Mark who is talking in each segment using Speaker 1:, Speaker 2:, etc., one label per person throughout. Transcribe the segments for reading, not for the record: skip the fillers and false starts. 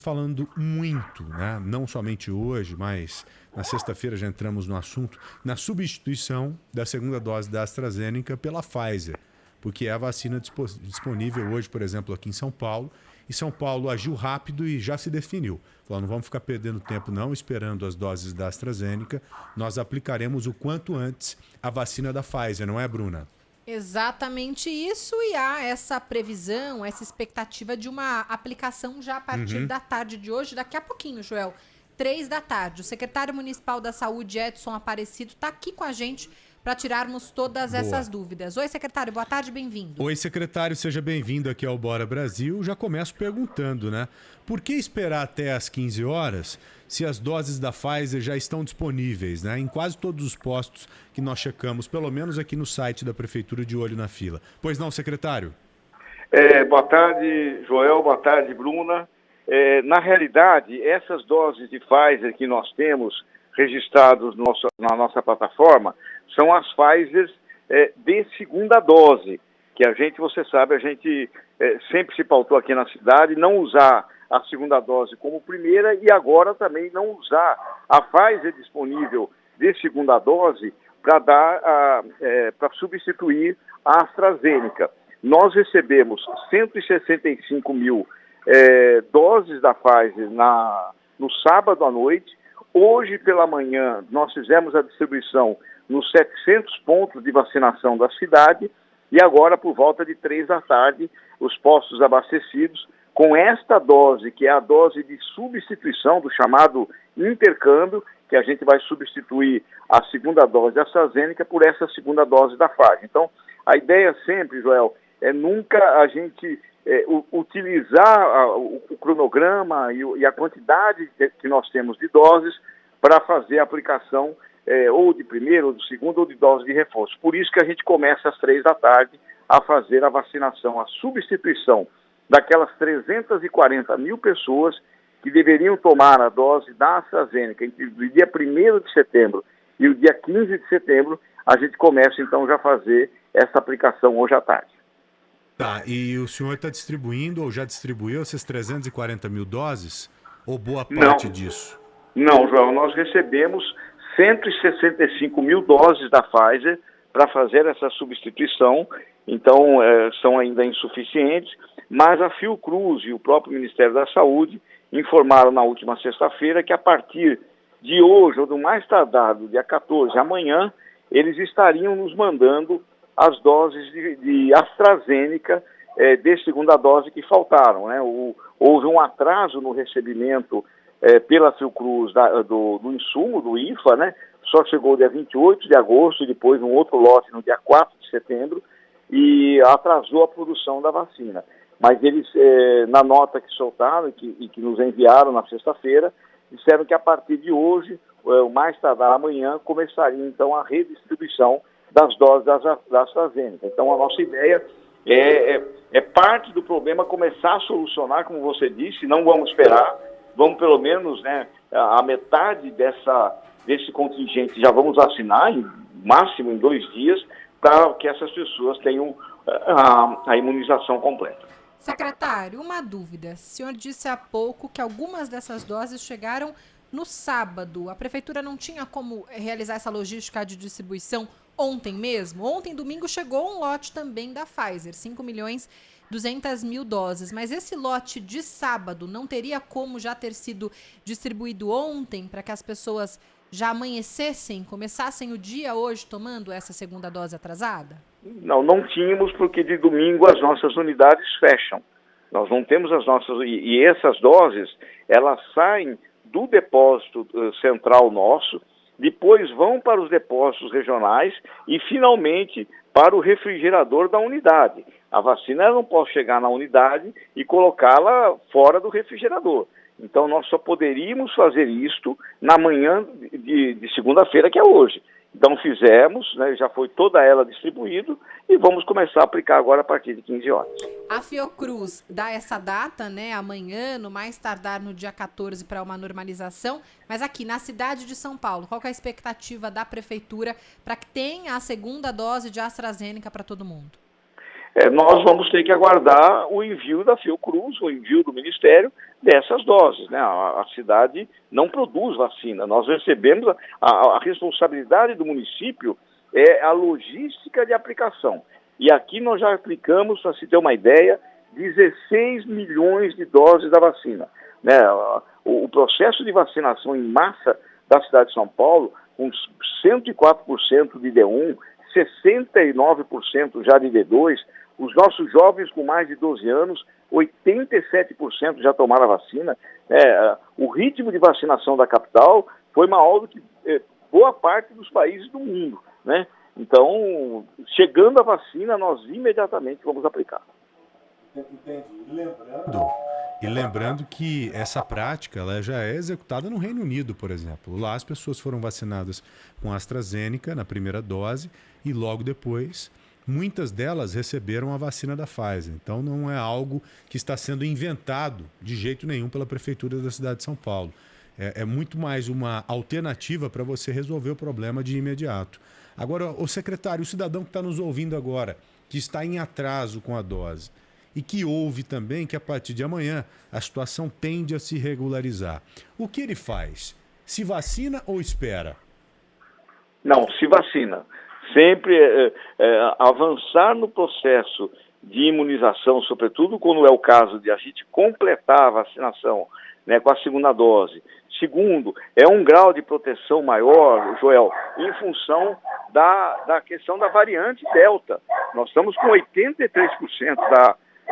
Speaker 1: falando muito, né? Não somente hoje, mas na sexta-feira já entramos no assunto, na substituição da segunda dose da AstraZeneca pela Pfizer, porque é a vacina disponível hoje, por exemplo, aqui em São Paulo, e São Paulo agiu rápido e já se definiu. Falou, não vamos ficar perdendo tempo não, esperando as doses da AstraZeneca, nós aplicaremos o quanto antes a vacina da Pfizer, não é, Bruna?
Speaker 2: Exatamente isso, e há essa previsão, essa expectativa de uma aplicação já a partir da tarde de hoje, daqui a pouquinho, Joel, 3 da tarde. O secretário municipal da Saúde, Edson Aparecido, está aqui com a gente para tirarmos todas essas dúvidas. Oi, secretário, boa tarde, bem-vindo.
Speaker 1: Oi, secretário, seja bem-vindo aqui ao Bora Brasil. Já começo perguntando, né? Por que esperar até às 15 horas se as doses da Pfizer já estão disponíveis, né? Em quase todos os postos que nós checamos, pelo menos aqui no site da Prefeitura de Olho na Fila. Pois não, secretário?
Speaker 3: Boa tarde, Joel, boa tarde, Bruna. Na realidade, essas doses de Pfizer que nós temos registrados na nossa plataforma são as Pfizer de segunda dose, que você sabe, a gente sempre se pautou aqui na cidade, não usar a segunda dose como primeira e agora também não usar a Pfizer disponível de segunda dose para substituir a AstraZeneca. Nós recebemos 165 mil doses da Pfizer no sábado à noite. Hoje pela manhã nós fizemos a distribuição nos 700 pontos de vacinação da cidade e agora por volta de 3 da tarde os postos abastecidos com esta dose, que é a dose de substituição do chamado intercâmbio, que a gente vai substituir a segunda dose da AstraZeneca por essa segunda dose da Pfizer. Então, a ideia sempre, Joel, é nunca a gente utilizar o cronograma e a quantidade que nós temos de doses para fazer a aplicação ou de primeira, ou de segunda, ou de dose de reforço. Por isso que a gente começa às 3 da tarde a fazer a vacinação, a substituição daquelas 340 mil pessoas que deveriam tomar a dose da AstraZeneca entre o dia 1º de setembro e o dia 15 de setembro, a gente começa então já a fazer essa aplicação hoje à tarde.
Speaker 1: Tá, e o senhor está distribuindo ou já distribuiu essas 340 mil doses? Ou boa parte disso?
Speaker 3: Não, João, nós recebemos 165 mil doses da Pfizer para fazer essa substituição, então são ainda insuficientes, mas a Fiocruz e o próprio Ministério da Saúde informaram na última sexta-feira que a partir de hoje, ou do mais tardar, do dia 14, amanhã, eles estariam nos mandando as doses de AstraZeneca de segunda dose que faltaram, né? Houve um atraso no recebimento pela Fiocruz do insumo, do IFA, né? Só chegou dia 28 de agosto, depois um outro lote no dia 4 de setembro, e atrasou a produção da vacina. Mas eles, na nota que soltaram e que nos enviaram na sexta-feira, disseram que a partir de hoje, o mais tardar amanhã, começaria então a redistribuição das doses da AstraZeneca. Então a nossa ideia é parte do problema começar a solucionar, como você disse, não vamos esperar, vamos pelo menos, né, a metade desse contingente já vamos vacinar, máximo em 2 dias, para que essas pessoas tenham a imunização completa.
Speaker 2: Secretário, uma dúvida. O senhor disse há pouco que algumas dessas doses chegaram no sábado. A prefeitura não tinha como realizar essa logística de distribuição ontem mesmo? Ontem, domingo, chegou um lote também da Pfizer, 5.200.000 doses. Mas esse lote de sábado não teria como já ter sido distribuído ontem para que as pessoas já amanhecessem, começassem o dia hoje tomando essa segunda dose atrasada?
Speaker 3: Não tínhamos, porque de domingo as nossas unidades fecham. Nós não temos as nossas... E essas doses, elas saem do depósito central nosso, depois vão para os depósitos regionais e, finalmente, para o refrigerador da unidade. A vacina não pode chegar na unidade e colocá-la fora do refrigerador. Então, nós só poderíamos fazer isto na manhã de segunda-feira, que é hoje. Então, fizemos, né, já foi toda ela distribuída e vamos começar a aplicar agora a partir de 15 horas.
Speaker 2: A Fiocruz dá essa data, né, amanhã, no mais tardar no dia 14, para uma normalização. Mas aqui, na cidade de São Paulo, qual que é a expectativa da prefeitura para que tenha a segunda dose de AstraZeneca para todo mundo?
Speaker 3: nós vamos ter que aguardar o envio da Fiocruz, o envio do Ministério dessas doses, né? A cidade não produz vacina. Nós recebemos a responsabilidade do município é a logística de aplicação. E aqui nós já aplicamos, para se ter uma ideia, 16 milhões de doses da vacina, né? O processo de vacinação em massa da cidade de São Paulo, com 104% de D1, 69% já de D2, os nossos jovens com mais de 12 anos, 87% já tomaram a vacina. O ritmo de vacinação da capital foi maior do que boa parte dos países do mundo, né? Então, chegando a vacina, nós imediatamente vamos aplicar.
Speaker 1: Entendi. E lembrando que essa prática ela já é executada no Reino Unido, por exemplo. Lá as pessoas foram vacinadas com AstraZeneca na primeira dose e logo depois muitas delas receberam a vacina da Pfizer. Então não é algo que está sendo inventado de jeito nenhum pela Prefeitura da cidade de São Paulo. É muito mais uma alternativa para você resolver o problema de imediato. Agora, o secretário, o cidadão que está nos ouvindo agora, que está em atraso com a dose, e que ouve também que a partir de amanhã a situação tende a se regularizar. O que ele faz? Se vacina ou espera?
Speaker 3: Não, se vacina. Sempre avançar no processo de imunização, sobretudo quando é o caso de a gente completar a vacinação, né, com a segunda dose. Segundo, é um grau de proteção maior, Joel, em função da questão da variante Delta. Nós estamos com 83%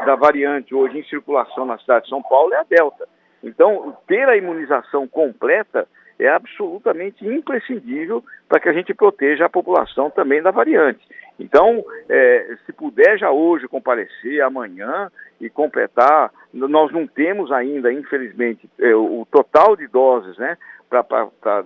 Speaker 3: da variante hoje em circulação na cidade de São Paulo é a Delta. Então, ter a imunização completa é absolutamente imprescindível para que a gente proteja a população também da variante. Então, se puder já hoje comparecer, amanhã, e completar, nós não temos ainda, infelizmente, o total de doses, né,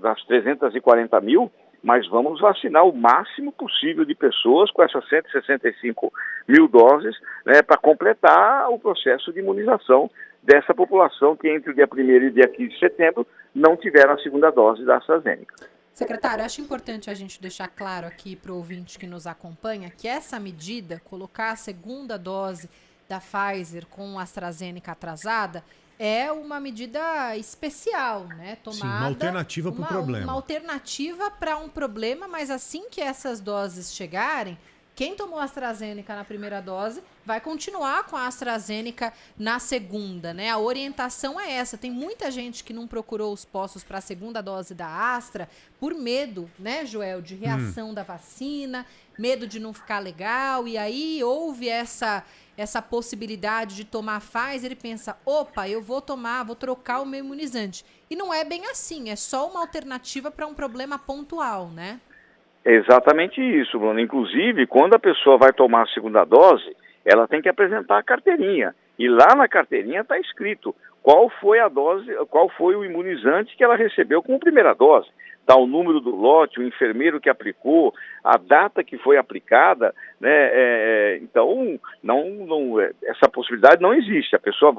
Speaker 3: das 340 mil, mas vamos vacinar o máximo possível de pessoas com essas 165 mil doses, né, para completar o processo de imunização dessa população que entre o dia 1º e o dia 15 de setembro não tiveram a segunda dose da AstraZeneca.
Speaker 2: Secretário, acho importante a gente deixar claro aqui para o ouvinte que nos acompanha que essa medida, colocar a segunda dose da Pfizer com a AstraZeneca atrasada, é uma medida especial, né? Tomada, sim,
Speaker 1: uma alternativa para o problema.
Speaker 2: Uma alternativa para um problema, mas assim que essas doses chegarem, quem tomou a AstraZeneca na primeira dose vai continuar com a AstraZeneca na segunda, né? A orientação é essa. Tem muita gente que não procurou os postos para a segunda dose da Astra por medo, né, Joel, de reação da vacina, medo de não ficar legal. E aí houve essa possibilidade de tomar a Pfizer e pensa, opa, eu vou trocar o meu imunizante. E não é bem assim, é só uma alternativa para um problema pontual, né?
Speaker 3: É exatamente isso, Bruno. Inclusive, quando a pessoa vai tomar a segunda dose, ela tem que apresentar a carteirinha. E lá na carteirinha está escrito qual foi a dose, qual foi o imunizante que ela recebeu como primeira dose. Está o número do lote, o enfermeiro que aplicou, a data que foi aplicada, né? Então, essa possibilidade não existe. A pessoa,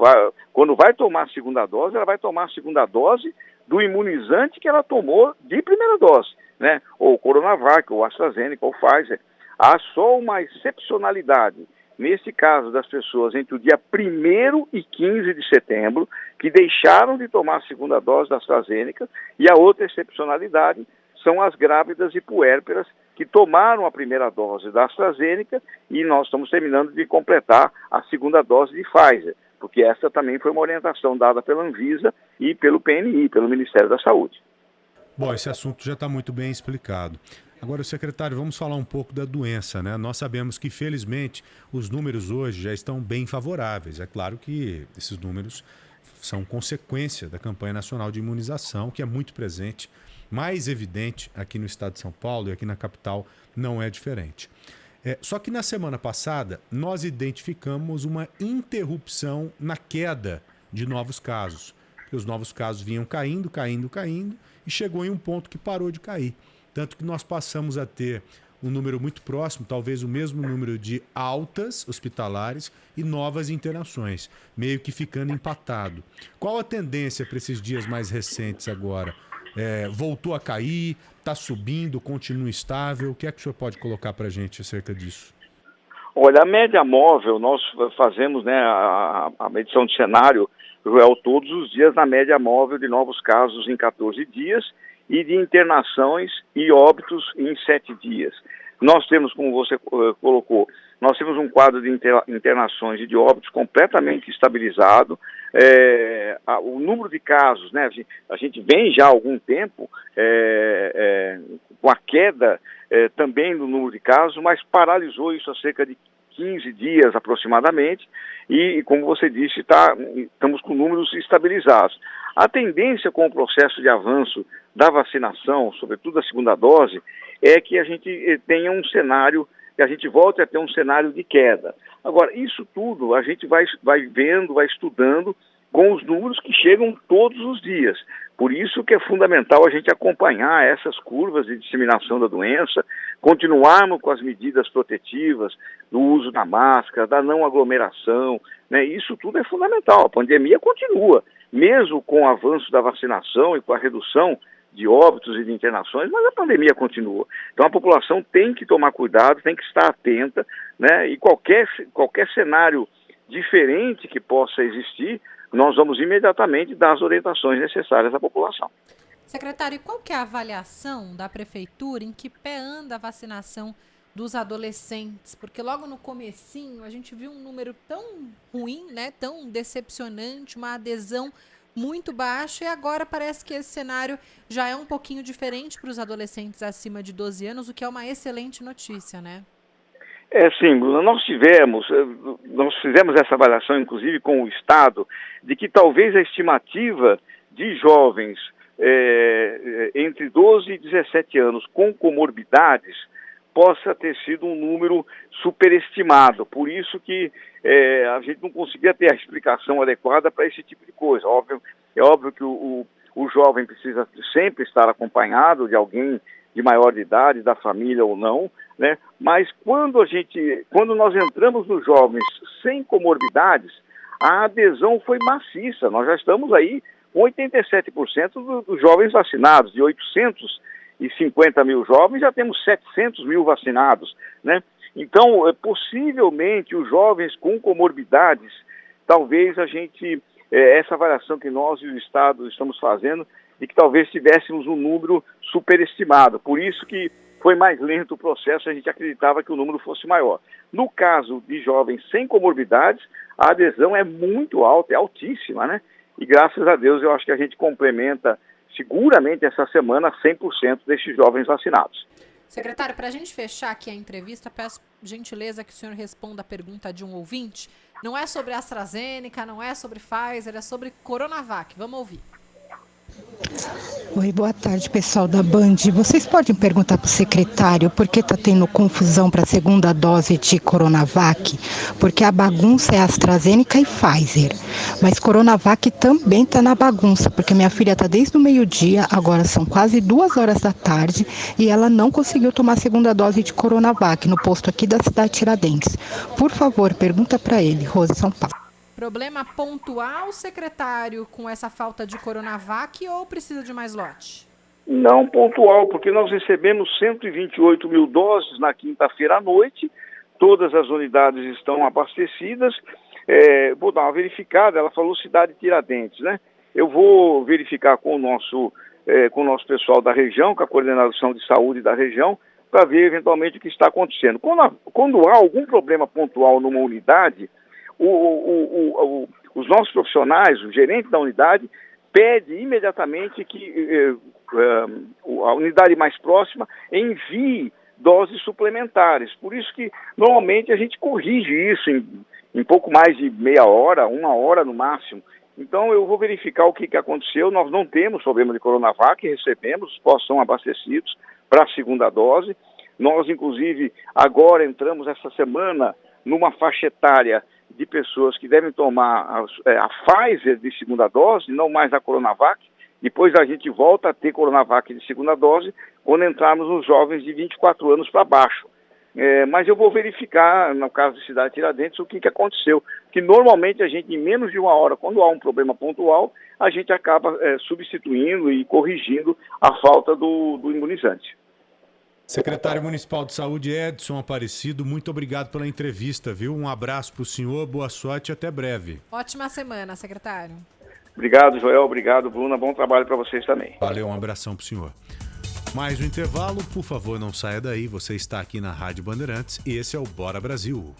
Speaker 3: quando vai tomar a segunda dose, ela vai tomar a segunda dose do imunizante que ela tomou de primeira dose, né? Ou Coronavac, ou AstraZeneca, ou Pfizer. Há só uma excepcionalidade, nesse caso das pessoas entre o dia 1º e 15 de setembro, que deixaram de tomar a segunda dose da AstraZeneca, e a outra excepcionalidade são as grávidas e puérperas que tomaram a primeira dose da AstraZeneca e nós estamos terminando de completar a segunda dose de Pfizer, porque essa também foi uma orientação dada pela Anvisa e pelo PNI, pelo Ministério da Saúde.
Speaker 1: Bom, esse assunto já está muito bem explicado. Agora, secretário, vamos falar um pouco da doença, né? Nós sabemos que, felizmente, os números hoje já estão bem favoráveis. É claro que esses números são consequência da campanha nacional de imunização, que é muito presente, mais evidente aqui no estado de São Paulo e aqui na capital não é diferente. Só que na semana passada, nós identificamos uma interrupção na queda de novos casos. Os novos casos vinham caindo e chegou em um ponto que parou de cair. Tanto que nós passamos a ter um número muito próximo, talvez o mesmo número de altas hospitalares e novas internações, meio que ficando empatado. Qual a tendência para esses dias mais recentes agora? Voltou a cair, está subindo, continua estável? O que é que o senhor pode colocar para a gente acerca disso?
Speaker 3: Olha, a média móvel, nós fazemos, né, a medição de cenário, Joel, todos os dias na média móvel de novos casos em 14 dias e de internações e óbitos em 7 dias. Nós temos, como você colocou, nós temos um quadro de internações e de óbitos completamente estabilizado. O número de casos, né, a gente vem já há algum tempo com a queda também do número de casos, mas paralisou isso há cerca de 15 dias aproximadamente e como você disse, estamos com números estabilizados. A tendência com o processo de avanço da vacinação, sobretudo a segunda dose, é que a gente tenha um cenário, que a gente volte a ter um cenário de queda. Agora, isso tudo a gente vai vendo, vai estudando com os números que chegam todos os dias. Por isso que é fundamental a gente acompanhar essas curvas de disseminação da doença, continuarmos com as medidas protetivas, do uso da máscara, da não aglomeração, né? Isso tudo é fundamental. A pandemia continua, mesmo com o avanço da vacinação e com a redução de óbitos e de internações, mas a pandemia continua. Então a população tem que tomar cuidado, tem que estar atenta, né? E qualquer cenário diferente que possa existir, nós vamos imediatamente dar as orientações necessárias à população.
Speaker 2: Secretário, e qual que é a avaliação da Prefeitura, em que pé anda a vacinação dos adolescentes? Porque logo no comecinho a gente viu um número tão ruim, né, tão decepcionante, uma adesão muito baixa, e agora parece que esse cenário já é um pouquinho diferente para os adolescentes acima de 12 anos, o que é uma excelente notícia, né?
Speaker 3: Sim, Bruna, nós fizemos essa avaliação, inclusive, com o Estado, de que talvez a estimativa de jovens entre 12 e 17 anos com comorbidades possa ter sido um número superestimado. Por isso que a gente não conseguia ter a explicação adequada para esse tipo de coisa. É óbvio que o jovem precisa sempre estar acompanhado de alguém de maior de idade, da família ou não, né? Mas quando nós entramos nos jovens sem comorbidades, a adesão foi maciça. Nós já estamos aí com 87% dos jovens vacinados. De 850 mil jovens, já temos 700 mil vacinados, né? Então, possivelmente, os jovens com comorbidades, talvez essa avaliação que nós e o Estado estamos fazendo, de que talvez tivéssemos um número superestimado. Por isso que foi mais lento o processo, a gente acreditava que o número fosse maior. No caso de jovens sem comorbidades, a adesão é muito alta, é altíssima, né? E graças a Deus eu acho que a gente complementa seguramente essa semana 100% desses jovens vacinados.
Speaker 2: Secretário, para a gente fechar aqui a entrevista, peço gentileza que o senhor responda a pergunta de um ouvinte. Não é sobre AstraZeneca, não é sobre Pfizer, é sobre Coronavac. Vamos ouvir.
Speaker 4: Oi, boa tarde, pessoal da Band. Vocês podem perguntar para o secretário por que está tendo confusão para a segunda dose de Coronavac? Porque a bagunça é AstraZeneca e Pfizer. Mas Coronavac também está na bagunça, porque minha filha está desde o meio-dia, agora são quase 2 horas da tarde, e ela não conseguiu tomar a segunda dose de Coronavac no posto aqui da cidade de Tiradentes. Por favor, pergunta para ele, Rose, São Paulo.
Speaker 2: Problema pontual, secretário, com essa falta de Coronavac, ou precisa de mais lote?
Speaker 3: Não pontual, porque nós recebemos 128 mil doses na quinta-feira à noite, todas as unidades estão abastecidas. Vou dar uma verificada, ela falou cidade de Tiradentes, né? Eu vou verificar com o nosso pessoal da região, com a coordenação de saúde da região, para ver eventualmente o que está acontecendo. Quando há algum problema pontual numa unidade, os nossos profissionais, o gerente da unidade, pede imediatamente que a unidade mais próxima envie doses suplementares. Por isso que, normalmente, a gente corrige isso em pouco mais de meia hora, 1 hora no máximo. Então, eu vou verificar o que aconteceu. Nós não temos problema de Coronavac, recebemos, os postos são abastecidos para a segunda dose. Nós, inclusive, agora entramos essa semana numa faixa etária de pessoas que devem tomar a Pfizer de segunda dose, não mais a Coronavac. Depois a gente volta a ter Coronavac de segunda dose quando entrarmos nos jovens de 24 anos para baixo. Mas eu vou verificar, no caso da cidade de Tiradentes, o que aconteceu. Que normalmente a gente, em menos de 1 hora, quando há um problema pontual, a gente acaba substituindo e corrigindo a falta do imunizante.
Speaker 1: Secretário Municipal de Saúde Edson Aparecido, muito obrigado pela entrevista, viu? Um abraço para o senhor, boa sorte e até breve.
Speaker 2: Ótima semana, secretário.
Speaker 3: Obrigado, Joel. Obrigado, Bruna. Bom trabalho para vocês também.
Speaker 1: Valeu, um abração para o senhor. Mais um intervalo, por favor, não saia daí. Você está aqui na Rádio Bandeirantes e esse é o Bora Brasil.